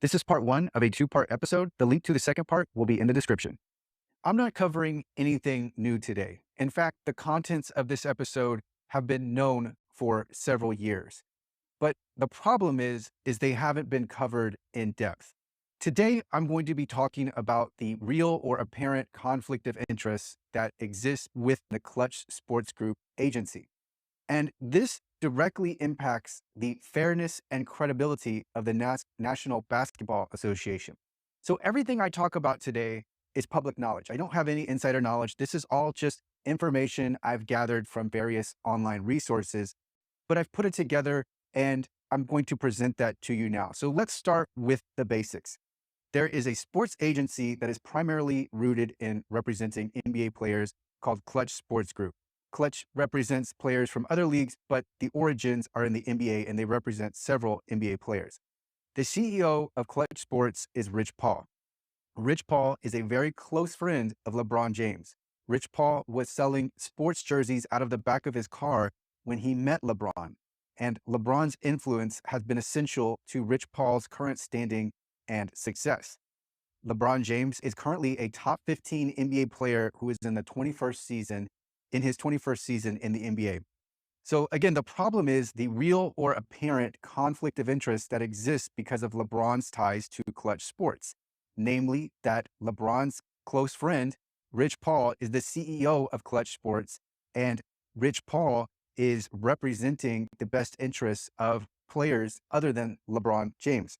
This is part one of a two-part episode. The link to the second part will be in the description. I'm not covering anything new today. In fact, the contents of this episode have been known for several years. But the problem is they haven't been covered in depth. Today, I'm going to be talking about the real or apparent conflict of interest that exists with the Klutch Sports Group agency. And this directly impacts the fairness and credibility of the National Basketball Association. So everything I talk about today is public knowledge. I don't have any insider knowledge. This is all just information I've gathered from various online resources, but I've put it together and I'm going to present that to you now. So let's start with the basics. There is a sports agency that is primarily rooted in representing NBA players called Klutch Sports Group. Klutch represents players from other leagues, but the origins are in the NBA and they represent several NBA players. The CEO of Klutch Sports is Rich Paul. Rich Paul is a very close friend of LeBron James. Rich Paul was selling sports jerseys out of the back of his car when he met LeBron, and LeBron's influence has been essential to Rich Paul's current standing and success. LeBron James is currently a top 15 NBA player who is in his 21st season in the NBA. So again, the problem is the real or apparent conflict of interest that exists because of LeBron's ties to Klutch Sports. Namely, that LeBron's close friend, Rich Paul, is the CEO of Klutch Sports, and Rich Paul is representing the best interests of players other than LeBron James.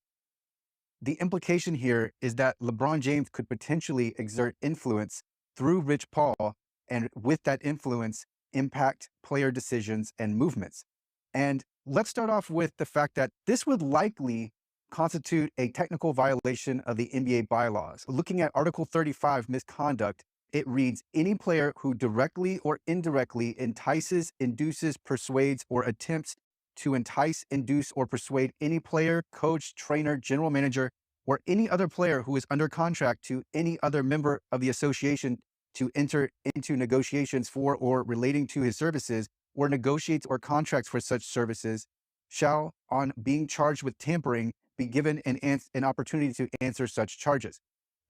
The implication here is that LeBron James could potentially exert influence through Rich Paul, and with that influence, impact player decisions and movements. And let's start off with the fact that this would likely constitute a technical violation of the NBA bylaws. Looking at Article 35, Misconduct, it reads, any player who directly or indirectly entices, induces, persuades, or attempts to entice, induce, or persuade any player, coach, trainer, general manager, or any other player who is under contract to any other member of the association to enter into negotiations for or relating to his services, or negotiates or contracts for such services, shall, on being charged with tampering, be given an opportunity to answer such charges.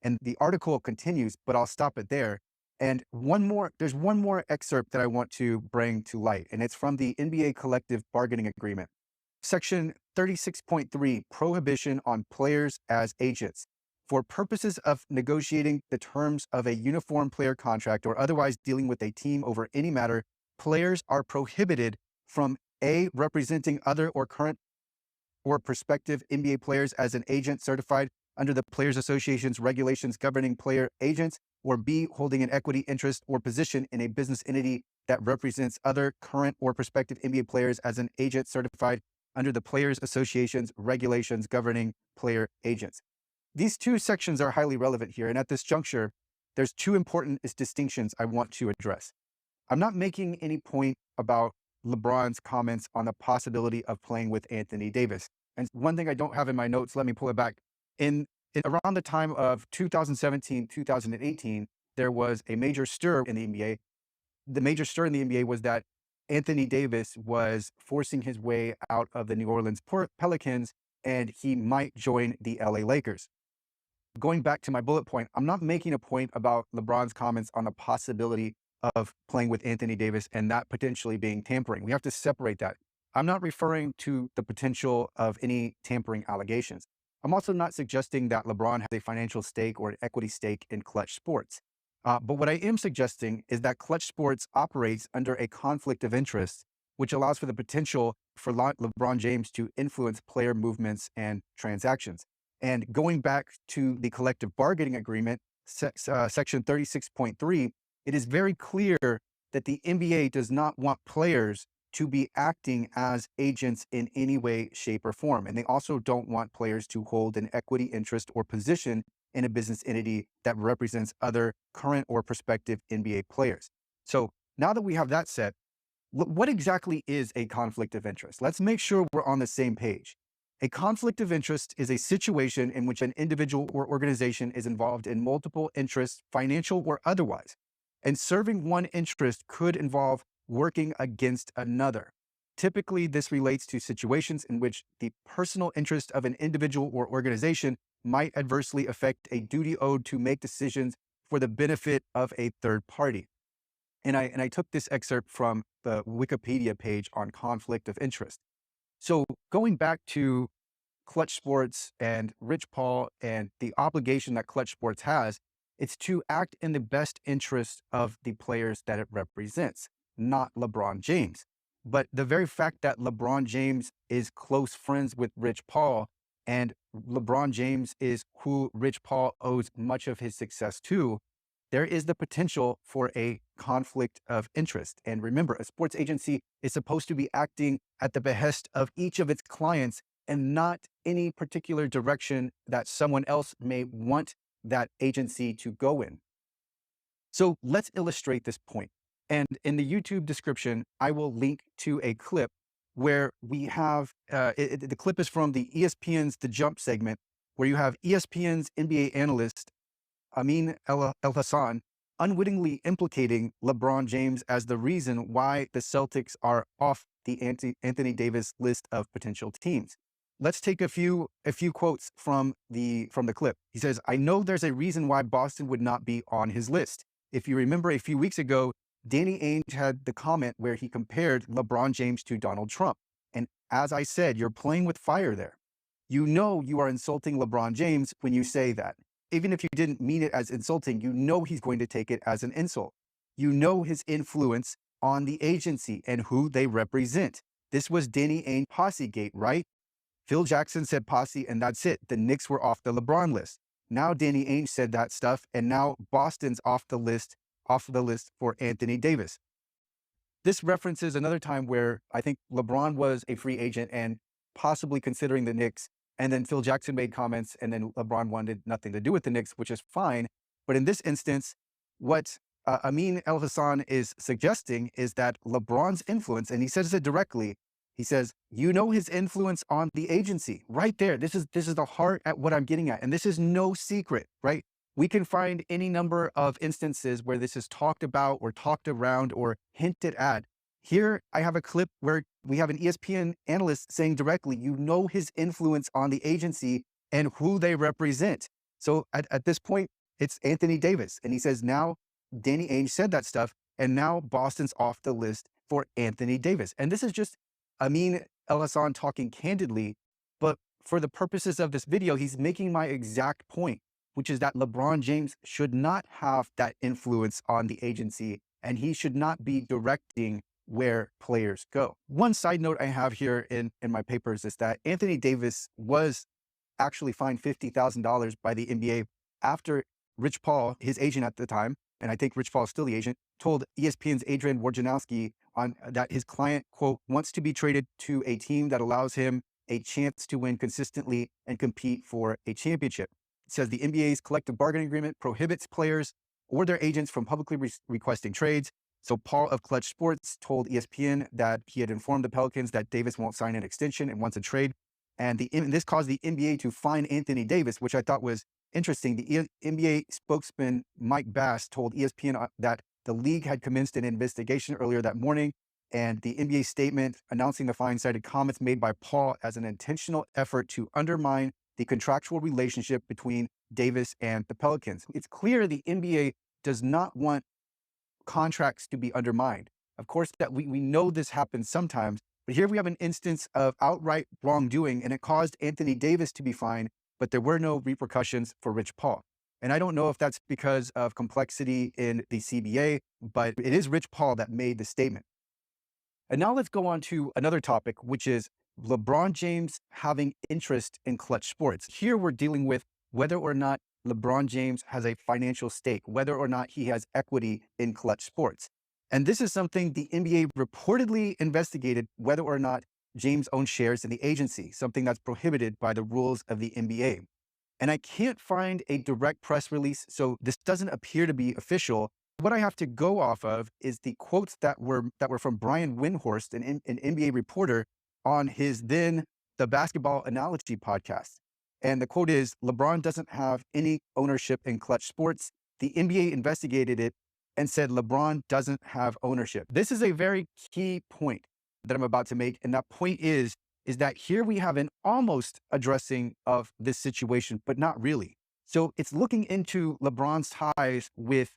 And the article continues, but I'll stop it there. And there's one more excerpt that I want to bring to light, and it's from the NBA Collective Bargaining Agreement. Section 36.3, Prohibition on Players as Agents. For purposes of negotiating the terms of a uniform player contract or otherwise dealing with a team over any matter, players are prohibited from A, representing other or current or prospective NBA players as an agent certified under the Players Association's regulations governing player agents, or B, holding an equity interest or position in a business entity that represents other current or prospective NBA players as an agent certified under the Players Association's regulations governing player agents. These two sections are highly relevant here, and at this juncture, there's two important distinctions I want to address. I'm not making any point about LeBron's comments on the possibility of playing with Anthony Davis. And one thing I don't have in my notes, let me pull it back. Around the time of 2017, 2018, there was a major stir in the NBA. The major stir in the NBA was that Anthony Davis was forcing his way out of the New Orleans Pelicans, and he might join the LA Lakers. Going back to my bullet point, I'm not making a point about LeBron's comments on the possibility of playing with Anthony Davis and that potentially being tampering. We have to separate that. I'm not referring to the potential of any tampering allegations. I'm also not suggesting that LeBron has a financial stake or an equity stake in Klutch Sports. But what I am suggesting is that Klutch Sports operates under a conflict of interest, which allows for the potential for LeBron James to influence player movements and transactions. And going back to the collective bargaining agreement, section 36.3, it is very clear that the NBA does not want players to be acting as agents in any way, shape, or form. And they also don't want players to hold an equity interest or position in a business entity that represents other current or prospective NBA players. So now that we have that set, what exactly is a conflict of interest? Let's make sure we're on the same page. A conflict of interest is a situation in which an individual or organization is involved in multiple interests, financial or otherwise, and serving one interest could involve working against another. Typically, this relates to situations in which the personal interest of an individual or organization might adversely affect a duty owed to make decisions for the benefit of a third party. And I took this excerpt from the Wikipedia page on conflict of interest. So going back to Klutch Sports and Rich Paul and the obligation that Klutch Sports has, it's to act in the best interest of the players that it represents, not LeBron James. But the very fact that LeBron James is close friends with Rich Paul and LeBron James is who Rich Paul owes much of his success to, there is the potential for a conflict of interest. And remember, a sports agency is supposed to be acting at the behest of each of its clients and not any particular direction that someone else may want that agency to go in. So let's illustrate this point. And in the YouTube description, I will link to a clip where we have, the clip is from the ESPN's The Jump segment, where you have ESPN's NBA analyst, Amin Elhassan, unwittingly implicating LeBron James as the reason why the Celtics are off the Anthony Davis list of potential teams. Let's take a few quotes from the clip. He says, "I know there's a reason why Boston would not be on his list. If you remember a few weeks ago, Danny Ainge had the comment where he compared LeBron James to Donald Trump. And as I said, you're playing with fire there. You know you are insulting LeBron James when you say that. Even if you didn't mean it as insulting, you know he's going to take it as an insult. You know his influence on the agency and who they represent. This was Danny Ainge Posse-gate, right? Phil Jackson said posse, and that's it. The Knicks were off the LeBron list. Now Danny Ainge said that stuff, and now Boston's off the list for Anthony Davis." This references another time where I think LeBron was a free agent and possibly considering the Knicks, and then Phil Jackson made comments, and then LeBron wanted nothing to do with the Knicks, which is fine. But in this instance, what Amin Elhassan is suggesting is that LeBron's influence, and he says it directly, he says, you know his influence on the agency right there. This is the heart at what I'm getting at. And this is no secret, right? We can find any number of instances where this is talked about or talked around or hinted at. Here, I have a clip where we have an ESPN analyst saying directly, you know his influence on the agency and who they represent. So at this point, it's Anthony Davis. And he says, now Danny Ainge said that stuff, and now Boston's off the list for Anthony Davis. And this is just Amin Elhassan talking candidly, but for the purposes of this video, he's making my exact point, which is that LeBron James should not have that influence on the agency, and he should not be directing where players go. One side note I have here in my papers is that Anthony Davis was actually fined $50,000 by the NBA after Rich Paul, his agent at the time, and I think Rich Paul is still the agent, told ESPN's Adrian Wojnarowski on that his client, quote, wants to be traded to a team that allows him a chance to win consistently and compete for a championship. It says the NBA's collective bargaining agreement prohibits players or their agents from publicly requesting trades. So Paul of Klutch Sports told ESPN that he had informed the Pelicans that Davis won't sign an extension and wants a trade. And this caused the NBA to fine Anthony Davis, which I thought was interesting. The NBA spokesman Mike Bass told ESPN that the league had commenced an investigation earlier that morning, and the NBA statement announcing the fine cited comments made by Paul as an intentional effort to undermine the contractual relationship between Davis and the Pelicans. It's clear the NBA does not want contracts to be undermined. Of course, that we know this happens sometimes, but here we have an instance of outright wrongdoing, and it caused Anthony Davis to be fined, but there were no repercussions for Rich Paul. And I don't know if that's because of complexity in the CBA, but it is Rich Paul that made the statement. And now let's go on to another topic, which is LeBron James having interest in Klutch Sports. Here we're dealing with whether or not LeBron James has a financial stake, whether or not he has equity in Klutch Sports. And this is something the NBA reportedly investigated, whether or not James owns shares in the agency, something that's prohibited by the rules of the NBA. And I can't find a direct press release, so this doesn't appear to be official. What I have to go off of is the quotes that were from Brian Windhorst, an NBA reporter, on his then The Basketball Analogy podcast. And the quote is, LeBron doesn't have any ownership in Klutch Sports. The NBA investigated it and said LeBron doesn't have ownership. This is a very key point. that I'm about to make. And that point is that here we have an almost addressing of this situation, but not really. So it's looking into LeBron's ties with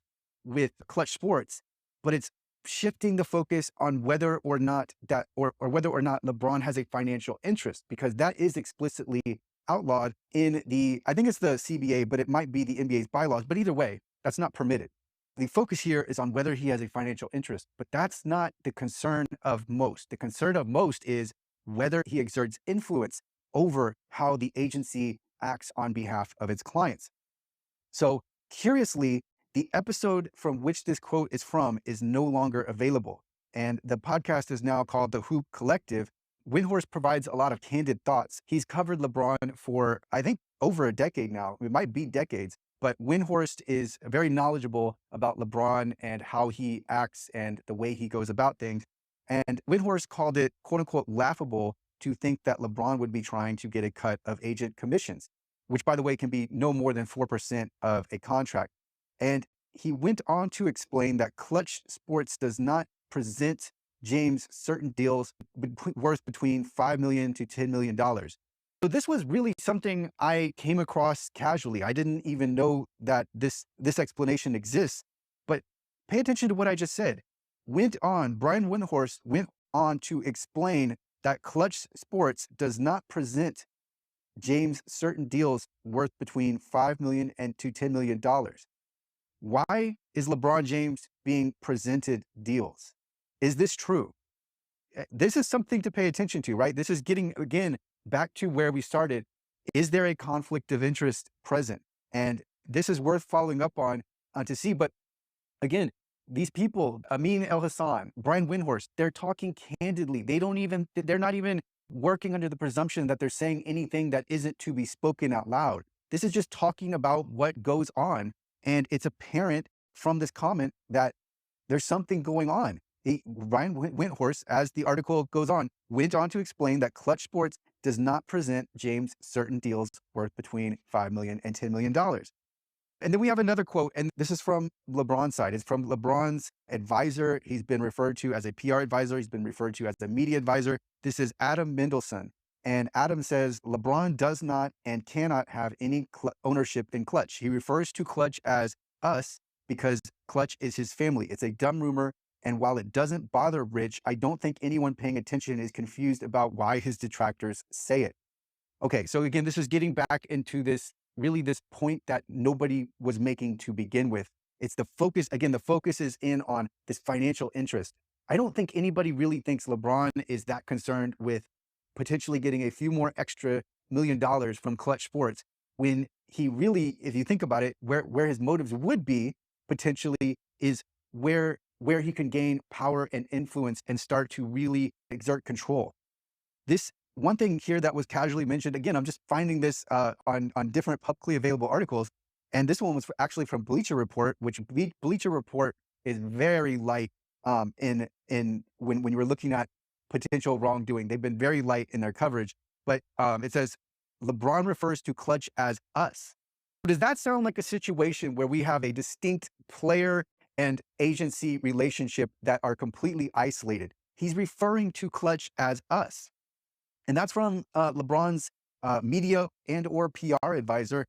Klutch Sports, but it's shifting the focus on whether or not that or whether or not LeBron has a financial interest, because that is explicitly outlawed in the, I think it's the CBA, but it might be the NBA's bylaws. But either way, that's not permitted. The focus here is on whether he has a financial interest, but that's not the concern of most. The concern of most is whether he exerts influence over how the agency acts on behalf of its clients. So curiously, the episode from which this quote is from is no longer available. And the podcast is now called The Hoop Collective. Windhorst provides a lot of candid thoughts. He's covered LeBron for, I think, over a decade now. It might be decades, but Windhorst is very knowledgeable about LeBron and how he acts and the way he goes about things. And Windhorst called it, quote unquote, laughable to think that LeBron would be trying to get a cut of agent commissions, which, by the way, can be no more than 4% of a contract. And he went on to explain that Klutch Sports does not present James certain deals worth between $5 million to $10 million. So this was really something I came across casually. I didn't even know that this explanation exists. But pay attention to what I just said. Brian Windhorst went on to explain that Klutch Sports does not present James certain deals worth between $5 million and to $10 million. Why is LeBron James being presented deals? Is this true? This is something to pay attention to, right? This is getting, again, back to where we started. Is there a conflict of interest present? And this is worth following up on to see. But again, these people, Amin Elhassan, Brian Windhorst, they're talking candidly. They're not even working under the presumption that they're saying anything that isn't to be spoken out loud. This is just talking about what goes on. And it's apparent from this comment that there's something going on. Brian Windhorst, as the article goes on, went on to explain that Klutch Sports does not present James certain deals worth between $5 million and $10 million. And then we have another quote, and this is from LeBron's side. It's from LeBron's advisor. He's been referred to as a PR advisor. He's been referred to as a media advisor. This is Adam Mendelsohn. And Adam says, LeBron does not and cannot have any ownership in Klutch. He refers to Klutch as us because Klutch is his family. It's a dumb rumor. And while it doesn't bother Rich, I don't think anyone paying attention is confused about why his detractors say it. Okay, so again, this is getting back into this point that nobody was making to begin with. It's the focus. Again, the focus is in on this financial interest. I don't think anybody really thinks LeBron is that concerned with potentially getting a few more extra $1 million from Klutch Sports, when he really, if you think about it, where his motives would be potentially is where he can gain power and influence and start to really exert control. This one thing here that was casually mentioned, again, I'm just finding this on different publicly available articles. And this one was actually from Bleacher Report, which Bleacher Report is very light in when you were looking at potential wrongdoing. They've been very light in their coverage. But it says, LeBron refers to Klutch as us. Does that sound like a situation where we have a distinct player and agency relationship that are completely isolated? He's referring to Klutch as us. And that's from LeBron's media and or PR advisor,